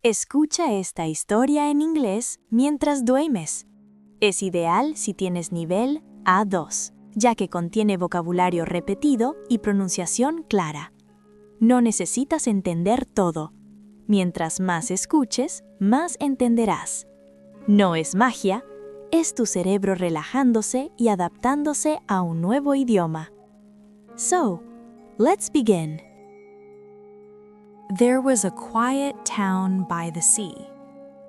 Escucha esta historia en inglés mientras duermes. Es ideal si tienes nivel A2, ya que contiene vocabulario repetido y pronunciación clara. No necesitas entender todo. Mientras más escuches, más entenderás. No es magia, es tu cerebro relajándose y adaptándose a un nuevo idioma. So, let's begin. There was a quiet town by the sea.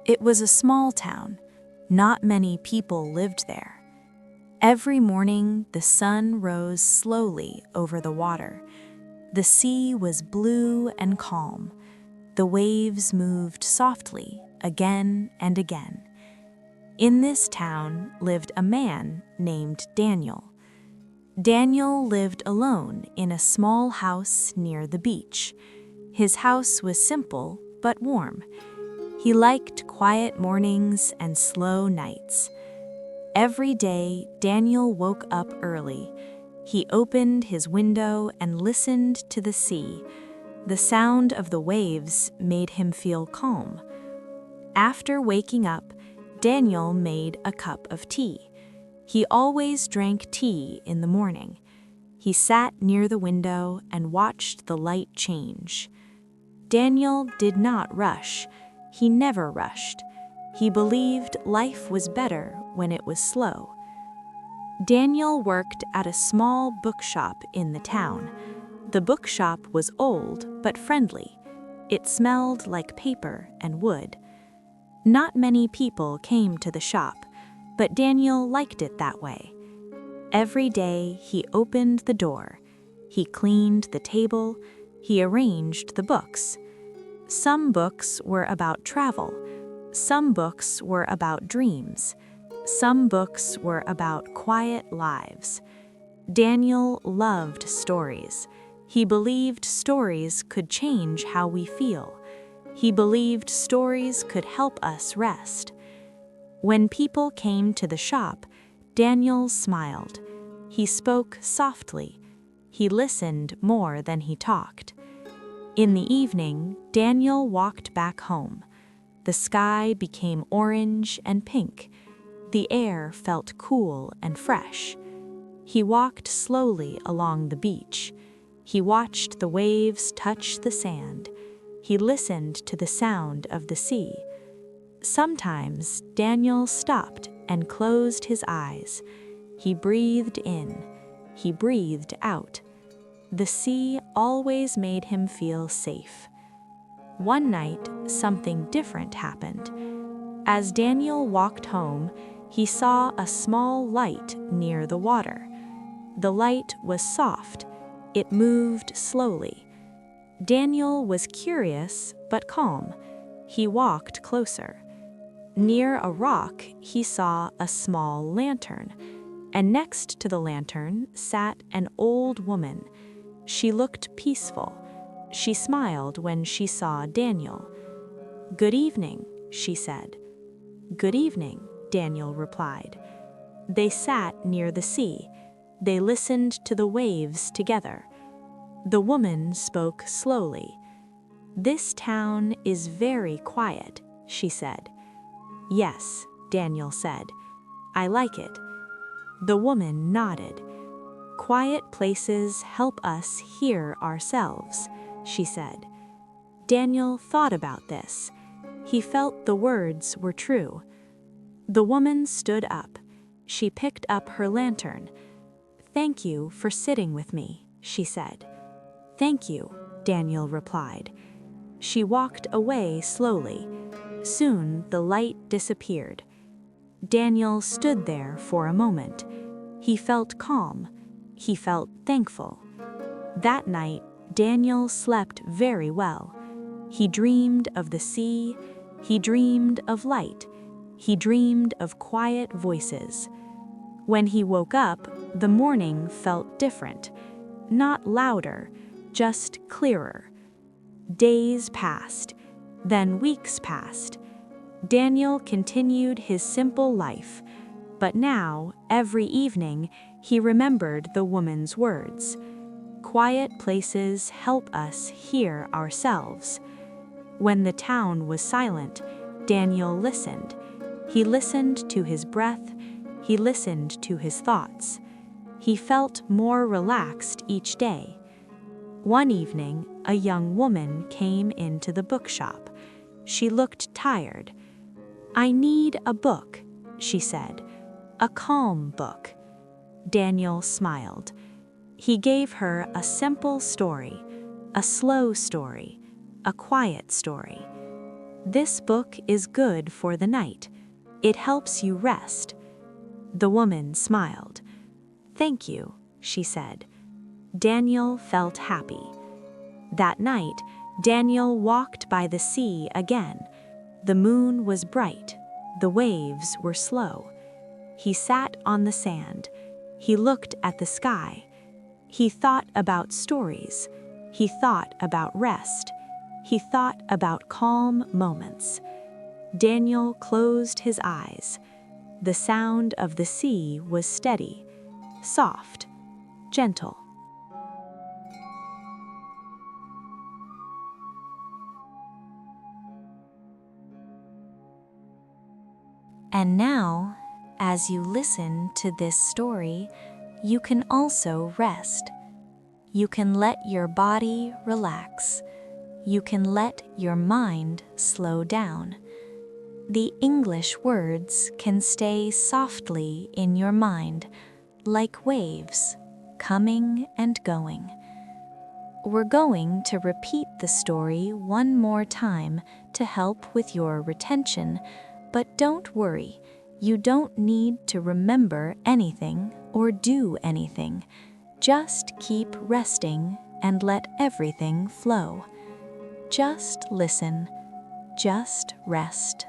It was a small town. Not many people lived there. Every morning, the sun rose slowly over the water. The sea was blue and calm. The waves moved softly again and again. In this town lived a man named Daniel. Daniel lived alone in a small house near the beach. His house was simple but warm. He liked quiet mornings and slow nights. Every day, Daniel woke up early. He opened his window and listened to the sea. The sound of the waves made him feel calm. After waking up, Daniel made a cup of tea. He always drank tea in the morning. He sat near the window and watched the light change. Daniel did not rush. He never rushed. He believed life was better when it was slow. Daniel worked at a small bookshop in the town. The bookshop was old but friendly. It smelled like paper and wood. Not many people came to the shop, but Daniel liked it that way. Every day he opened the door. He cleaned the table. He arranged the books. Some books were about travel. Some books were about dreams. Some books were about quiet lives. Daniel loved stories. He believed stories could change how we feel. He believed stories could help us rest. When people came to the shop, Daniel smiled. He spoke softly. He listened more than he talked. In the evening, Daniel walked back home. The sky became orange and pink. The air felt cool and fresh. He walked slowly along the beach. He watched the waves touch the sand. He listened to the sound of the sea. Sometimes Daniel stopped and closed his eyes. He breathed in. He breathed out. The sea always made him feel safe. One night, something different happened. As Daniel walked home, he saw a small light near the water. The light was soft. It moved slowly. Daniel was curious but calm. He walked closer. Near a rock, he saw a small lantern, and next to the lantern sat an old woman. She looked peaceful. She smiled when she saw Daniel. "Good evening," she said. "Good evening," Daniel replied. They sat near the sea. They listened to the waves together. The woman spoke slowly. "This town is very quiet," she said. "Yes," Daniel said. "I like it." The woman nodded. "Quiet places help us hear ourselves," she said. Daniel thought about this. He felt the words were true. The woman stood up. She picked up her lantern. "Thank you for sitting with me," she said. "Thank you," Daniel replied. She walked away slowly. Soon the light disappeared. Daniel stood there for a moment. He felt calm. He felt thankful. That night, Daniel slept very well. He dreamed of the sea. He dreamed of light. He dreamed of quiet voices. When he woke up, the morning felt different. Not louder, just clearer. Days passed. Then weeks passed. Daniel continued his simple life. But now, every evening, he remembered the woman's words. Quiet places help us hear ourselves. When the town was silent, Daniel listened. He listened to his breath. He listened to his thoughts. He felt more relaxed each day. One evening, a young woman came into the bookshop. She looked tired. "I need a book," she said. "A calm book." Daniel smiled. He gave her a simple story, a slow story, a quiet story. "This book is good for the night. It helps you rest." The woman smiled. "Thank you," she said. Daniel felt happy. That night, Daniel walked by the sea again. The moon was bright. The waves were slow. He sat on the sand. He looked at the sky. He thought about stories. He thought about rest. He thought about calm moments. Daniel closed his eyes. The sound of the sea was steady, soft, gentle. And now, as you listen to this story, you can also rest. You can let your body relax. You can let your mind slow down. The English words can stay softly in your mind, like waves, coming and going. We're going to repeat the story one more time to help with your retention, but don't worry, you don't need to remember anything or do anything. Just keep resting and let everything flow. Just listen, just rest.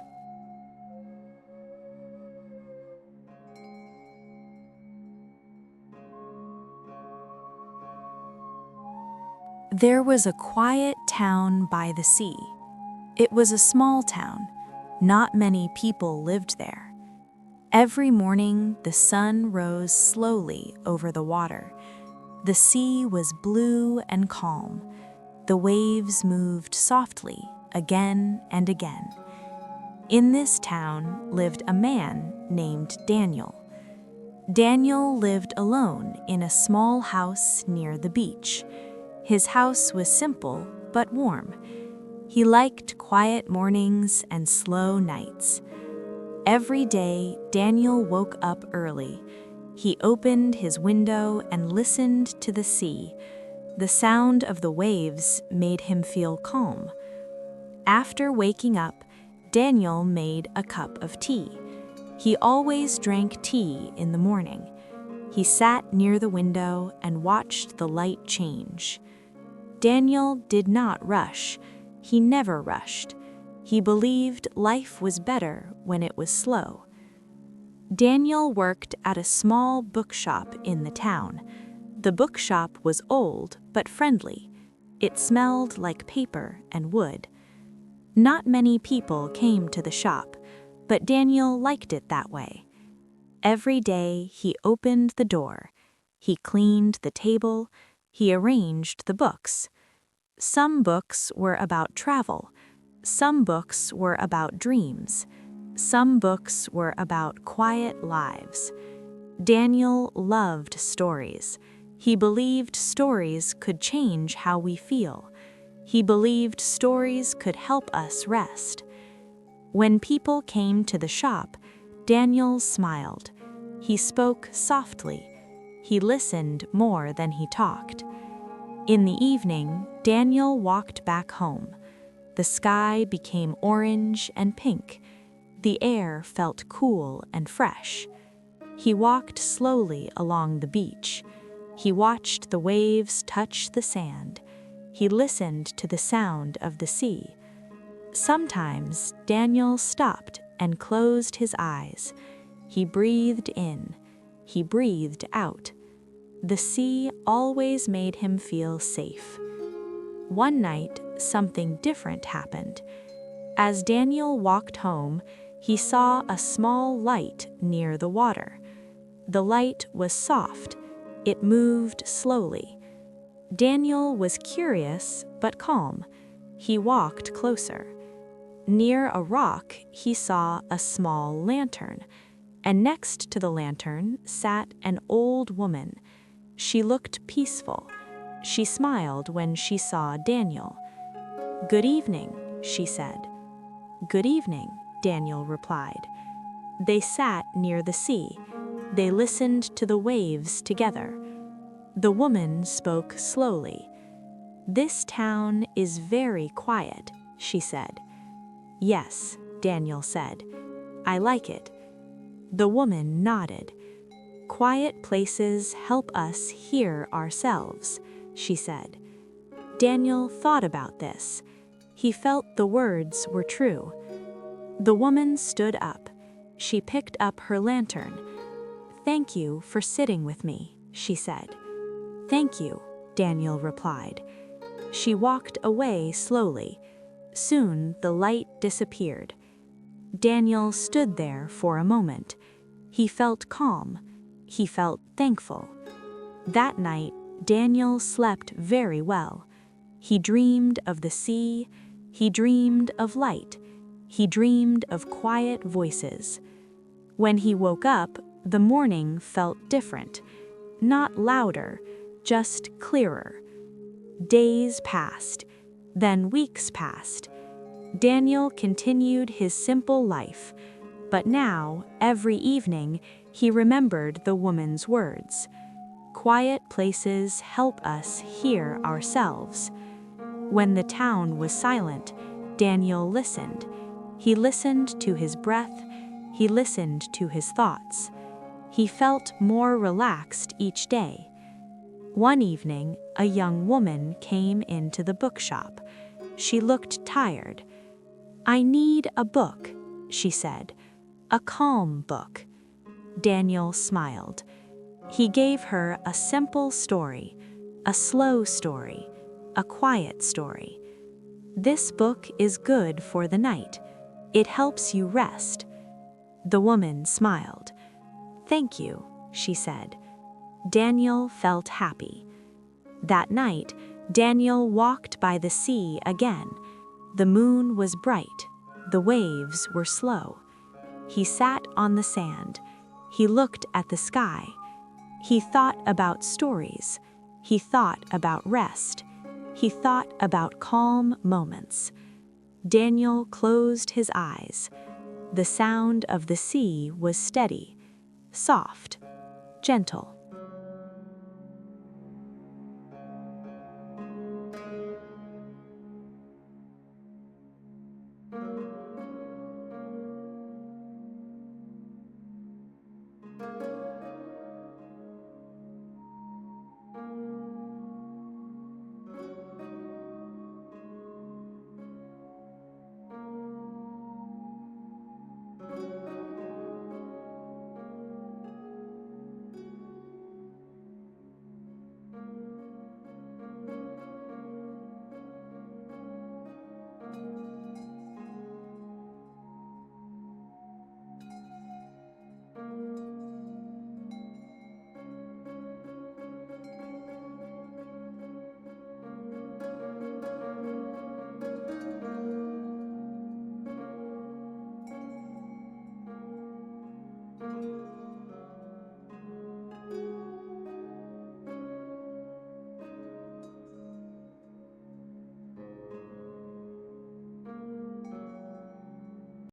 There was a quiet town by the sea. It was a small town. Not many people lived there. Every morning, the sun rose slowly over the water. The sea was blue and calm. The waves moved softly again and again. In this town lived a man named Daniel. Daniel lived alone in a small house near the beach. His house was simple but warm. He liked quiet mornings and slow nights. Every day, Daniel woke up early. He opened his window and listened to the sea. The sound of the waves made him feel calm. After waking up, Daniel made a cup of tea. He always drank tea in the morning. He sat near the window and watched the light change. Daniel did not rush. He never rushed. He believed life was better when it was slow. Daniel worked at a small bookshop in the town. The bookshop was old but friendly. It smelled like paper and wood. Not many people came to the shop, but Daniel liked it that way. Every day he opened the door. He cleaned the table. He arranged the books. Some books were about travel. Some books were about dreams. Some books were about quiet lives. Daniel loved stories. He believed stories could change how we feel. He believed stories could help us rest. When people came to the shop, Daniel smiled. He spoke softly. He listened more than he talked. In the evening, Daniel walked back home. The sky became orange and pink. The air felt cool and fresh. He walked slowly along the beach. He watched the waves touch the sand. He listened to the sound of the sea. Sometimes Daniel stopped and closed his eyes. He breathed in. He breathed out. The sea always made him feel safe. One night, something different happened. As Daniel walked home, he saw a small light near the water. The light was soft. It moved slowly. Daniel was curious but calm. He walked closer. Near a rock, he saw a small lantern, and next to the lantern sat an old woman. She looked peaceful. She smiled when she saw Daniel. "Good evening," she said. "Good evening," Daniel replied. They sat near the sea. They listened to the waves together. The woman spoke slowly. "This town is very quiet," she said. "Yes," Daniel said. "I like it." The woman nodded. "Quiet places help us hear ourselves," she said. Daniel thought about this. He felt the words were true. The woman stood up. She picked up her lantern. "Thank you for sitting with me," she said. "Thank you," Daniel replied. She walked away slowly. Soon the light disappeared. Daniel stood there for a moment. He felt calm. He felt thankful. That night, Daniel slept very well. He dreamed of the sea. He dreamed of light. He dreamed of quiet voices. When he woke up, the morning felt different. Not louder, just clearer. Days passed. Then weeks passed. Daniel continued his simple life, but now, every evening, he remembered the woman's words. Quiet places help us hear ourselves. When the town was silent, Daniel listened. He listened to his breath. He listened to his thoughts. He felt more relaxed each day. One evening, a young woman came into the bookshop. She looked tired. "I need a book," she said. "A calm book." Daniel smiled. He gave her a simple story, a slow story, a quiet story. "This book is good for the night. It helps you rest." The woman smiled. "Thank you," she said. Daniel felt happy. That night, Daniel walked by the sea again. The moon was bright. The waves were slow. He sat on the sand. He looked at the sky. He thought about stories. He thought about rest. He thought about calm moments. Daniel closed his eyes. The sound of the sea was steady, soft, gentle.